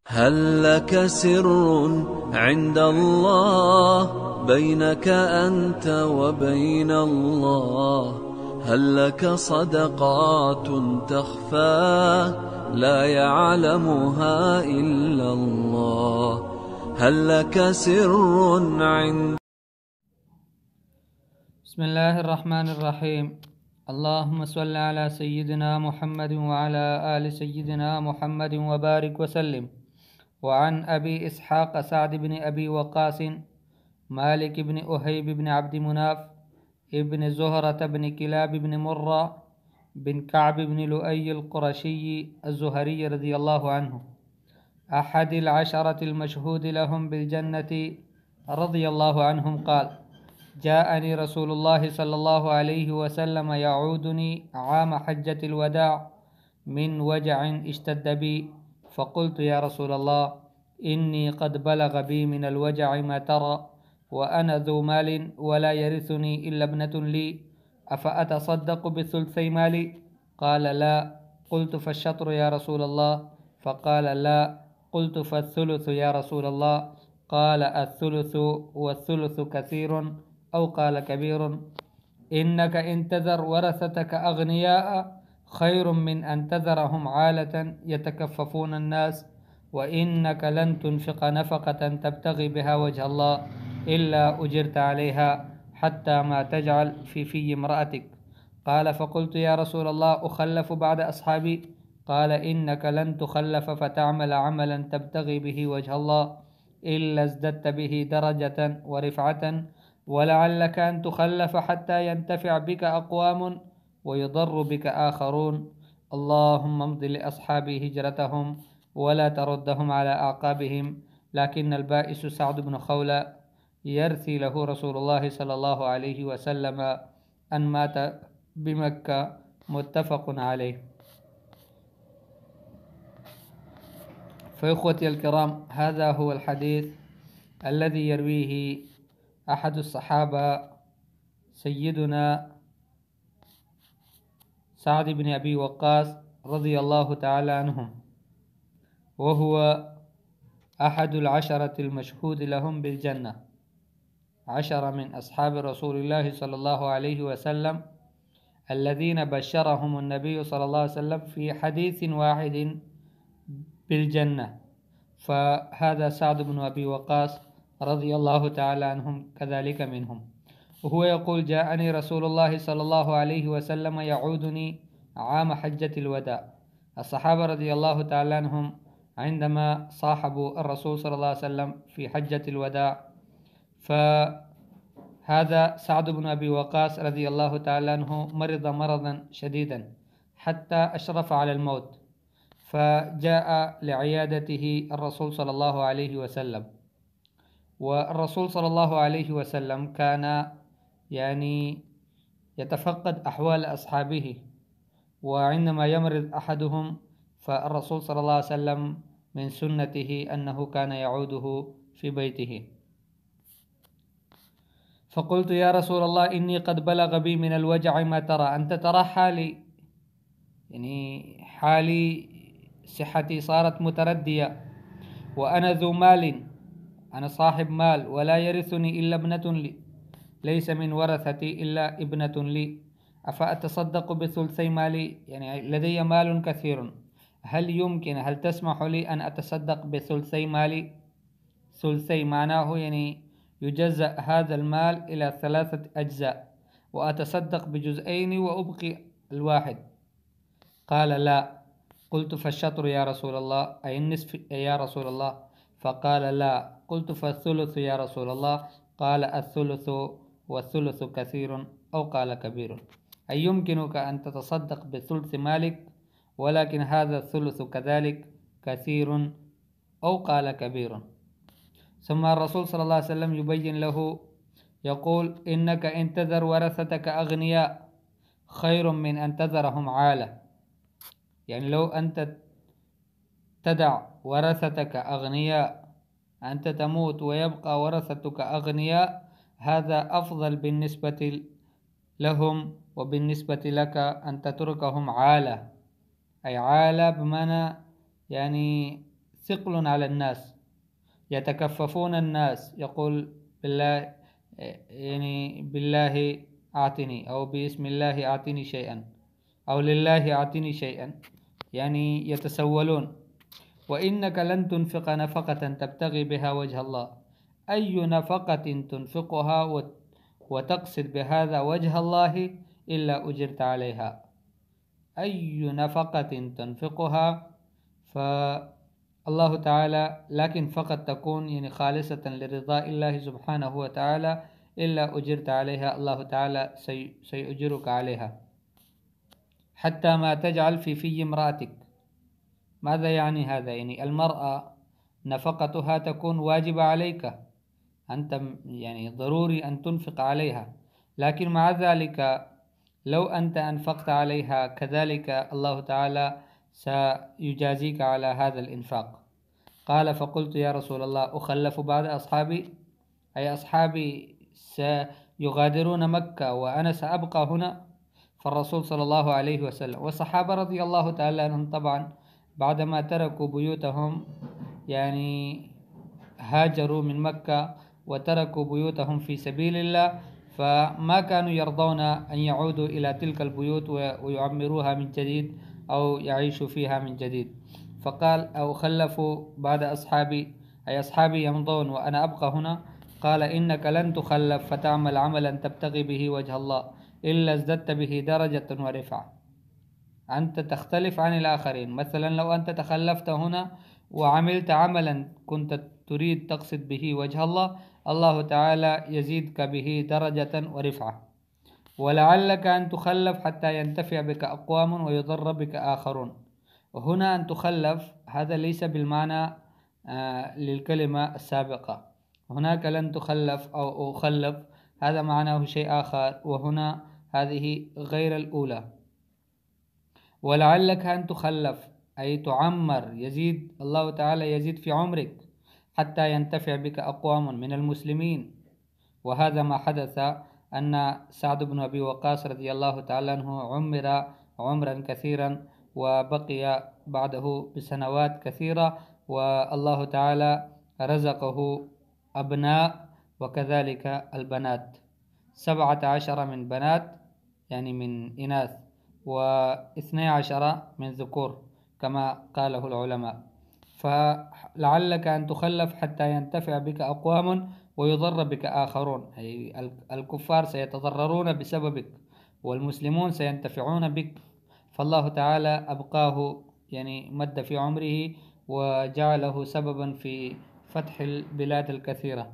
هل لك سر عند الله بينك أنت وبين الله؟ هل لك صدقات تخفى لا يعلمها إلا الله؟ هل لك سر عند بسم الله الرحمن الرحيم. اللهم صل على سيدنا محمد وعلى آل سيدنا محمد وبارك وسلم. وعن أبي إسحاق سعد بن أبي وقاص مالك بن أهيب بن عبد مناف ابن زهرة بن كلاب بن مرة بن كعب بن لؤي القرشي الزهري رضي الله عنه، أحد العشرة المشهود لهم بالجنة رضي الله عنهم، قال: جاءني رسول الله صلى الله عليه وسلم يعودني عام حجة الوداع من وجع اشتد بي، فقلت: يا رسول الله، إني قد بلغ بي من الوجع ما ترى، وأنا ذو مال ولا يرثني إلا ابنة لي، أفأتصدق بثلثي مالي؟ قال: لا. قلت: فالشطر يا رسول الله؟ فقال: لا. قلت: فالثلث يا رسول الله؟ قال: الثلث، والثلث كثير، أو قال كبير. إنك إن تذر ورثتك أغنياء خير من أن تذرهم عالة يتكففون الناس، وإنك لن تنفق نفقة تبتغي بها وجه الله إلا أجرت عليها حتى ما تجعل في امرأتك. قال: فقلت: يا رسول الله، أخلف بعد أصحابي؟ قال: إنك لن تخلف فتعمل عملا تبتغي به وجه الله إلا ازددت به درجة ورفعة، ولعلك أن تخلف حتى ينتفع بك أقوام ويضر بك آخرون. اللهم امض لأصحابي هجرتهم ولا تردهم على أعقابهم. لكن البائس سعد بن خولة يرثي له رسول الله صلى الله عليه وسلم أن مات بمكة، متفق عليه. فإخوتي الكرام، هذا هو الحديث الذي يرويه أحد الصحابة سيدنا سعد بن أبي وقاص رضي الله تعالى عنهم، وهو أحد العشرة المشهود لهم بالجنة، 10 من أصحاب رسول الله صلى الله عليه وسلم الذين بشرهم النبي صلى الله عليه وسلم في حديث واحد بالجنة. فهذا سعد بن أبي وقاص رضي الله تعالى عنهم كذلك منهم. وهو يقول: جاءني رسول الله صلى الله عليه وسلم يعودني عام حجة الوداع. الصحابة رضي الله تعالى عنهم عندما صاحبوا الرسول صلى الله عليه وسلم في حجة الوداع، فهذا سعد بن أبي وقاص رضي الله تعالى عنه مرض مرضا شديدا حتى أشرف على الموت، فجاء لعيادته الرسول صلى الله عليه وسلم. والرسول صلى الله عليه وسلم كان يتفقد أحوال أصحابه، وعندما يمرض أحدهم فالرسول صلى الله عليه وسلم من سنته أنه كان يعوده في بيته. فقلت: يا رسول الله، إني قد بلغ بي من الوجع ما ترى. أنت ترى حالي، حالي صحتي صارت متردية، وأنا ذو مال، أنا صاحب مال، ولا يرثني إلا ابنة لي، ليس من ورثتي إلا ابنة لي، أفأتصدق بثلثي مالي؟ لدي مال كثير، هل تسمح لي أن أتصدق بثلثي مالي؟ ثلثي معناه يجزأ هذا المال إلى 3 أجزاء، وأتصدق بجزئين وأبقي الواحد. قال: لا. قلت: فالشطر يا رسول الله؟ أي النصف يا رسول الله؟ فقال: لا. قلت: فالثلث يا رسول الله؟ قال: الثلث، والثلث كثير، أو قال كبير. أي يمكنك أن تتصدق بثلث مالك، ولكن هذا الثلث كذلك كثير، أو قال كبير. ثم الرسول صلى الله عليه وسلم يبين له، يقول: إنك إن تذر ورثتك أغنياء خير من أن تذرهم عالة. لو أنت تدع ورثتك أغنياء، أنت تموت ويبقى ورثتك أغنياء، هذا أفضل بالنسبة لهم وبالنسبة لك أن تتركهم عالة. أي عالة بمعنى ثقل على الناس، يتكففون الناس، يقول بالله يعني بالله أعطني، أو باسم الله أعطني شيئا، أو لله أعطني شيئا، يعني يتسولون. وإنك لن تنفق نفقة تبتغي بها وجه الله، أي نفقة تنفقها وتقصد بهذا وجه الله إلا أجرت عليها. أي نفقة تنفقها فالله تعالى، لكن فقط تكون يعني خالصة لرضاء الله سبحانه وتعالى، إلا أجرت عليها، الله تعالى سيؤجرك عليها. حتى ما تجعل في امرأتك. ماذا يعني هذا؟ يعني المرأة نفقتها تكون واجبة عليك، أنت يعني ضروري أن تنفق عليها، لكن مع ذلك لو أنت أنفقت عليها كذلك الله تعالى سيجازيك على هذا الإنفاق. قال: فقلت يا رسول الله أخلف بعد أصحابي؟ أي أصحابي سيغادرون مكة وأنا سأبقى هنا؟ فالرسول صلى الله عليه وسلم والصحابة رضي الله تعالى عنهم طبعا بعدما تركوا بيوتهم، يعني هاجروا من مكة وتركوا بيوتهم في سبيل الله، فما كانوا يرضون أن يعودوا إلى تلك البيوت ويعمروها من جديد أو يعيشوا فيها من جديد. فقال: أو خلفوا بعد أصحابي، أي أصحابي يمضون وأنا أبقى هنا؟ قال: إنك لن تخلف فتعمل عملا تبتغي به وجه الله إلا ازددت به درجة ورفعة. أنت تختلف عن الآخرين. مثلا لو أنت تخلفت هنا وعملت عملا كنت تريد تقصد به وجه الله، الله تعالى يزيدك به درجة ورفعة. ولعلك أن تخلف حتى ينتفع بك أقوام ويضر بك آخرون. وهنا أن تخلف هذا ليس بالمعنى للكلمة السابقة. هناك لن تخلف أو أخلف هذا معناه شيء آخر، وهنا هذه غير الأولى. ولعلك أن تخلف أي تعمر، يزيد الله تعالى يزيد في عمرك حتى ينتفع بك أقوام من المسلمين. وهذا ما حدث، أن سعد بن أبي وقاص رضي الله تعالى عنه عمر عمرا كثيرا وبقي بعده بسنوات كثيرة، والله تعالى رزقه أبناء وكذلك البنات، 17 من بنات يعني من إناث، و12 من ذكور كما قاله العلماء. فلعلك أن تخلف حتى ينتفع بك أقوام ويضر بك آخرون، أي الكفار سيتضررون بسببك والمسلمون سينتفعون بك. فالله تعالى أبقاه يعني مد في عمره وجعله سببا في فتح البلاد الكثيرة.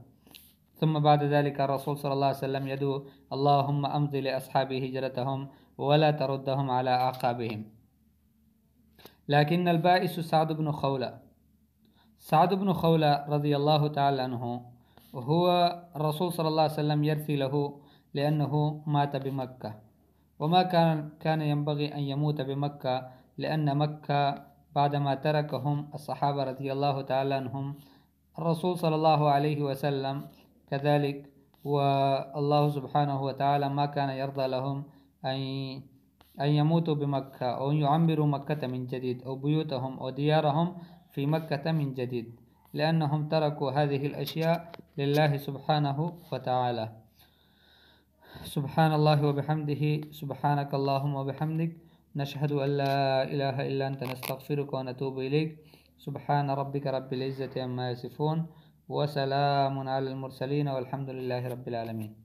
ثم بعد ذلك الرسول صلى الله عليه وسلم يدعو: اللهم أمضي لأصحابي هجرتهم ولا تردهم على أعقابهم. لكن البائس سعد بن خولة. سعد بن خولة رضي الله تعالى عنه هو الرسول صلى الله عليه وسلم يرثي له لأنه مات بمكة، وما كان ينبغي أن يموت بمكة، لأن مكة بعدما تركهم الصحابة رضي الله تعالى عنهم الرسول صلى الله عليه وسلم كذلك، والله سبحانه وتعالى ما كان يرضى لهم أن يموتوا بمكة أو يعمروا مكة من جديد أو بيوتهم أو ديارهم في مكة من جديد، لأنهم تركوا هذه الأشياء لله سبحانه وتعالى. سبحان الله وبحمده، سبحانك اللهم وبحمدك، نشهد أن لا إله إلا أنت، نستغفرك ونتوب إليك. سبحان ربك رب العزة عما يصفون، وسلام على المرسلين، والحمد لله رب العالمين.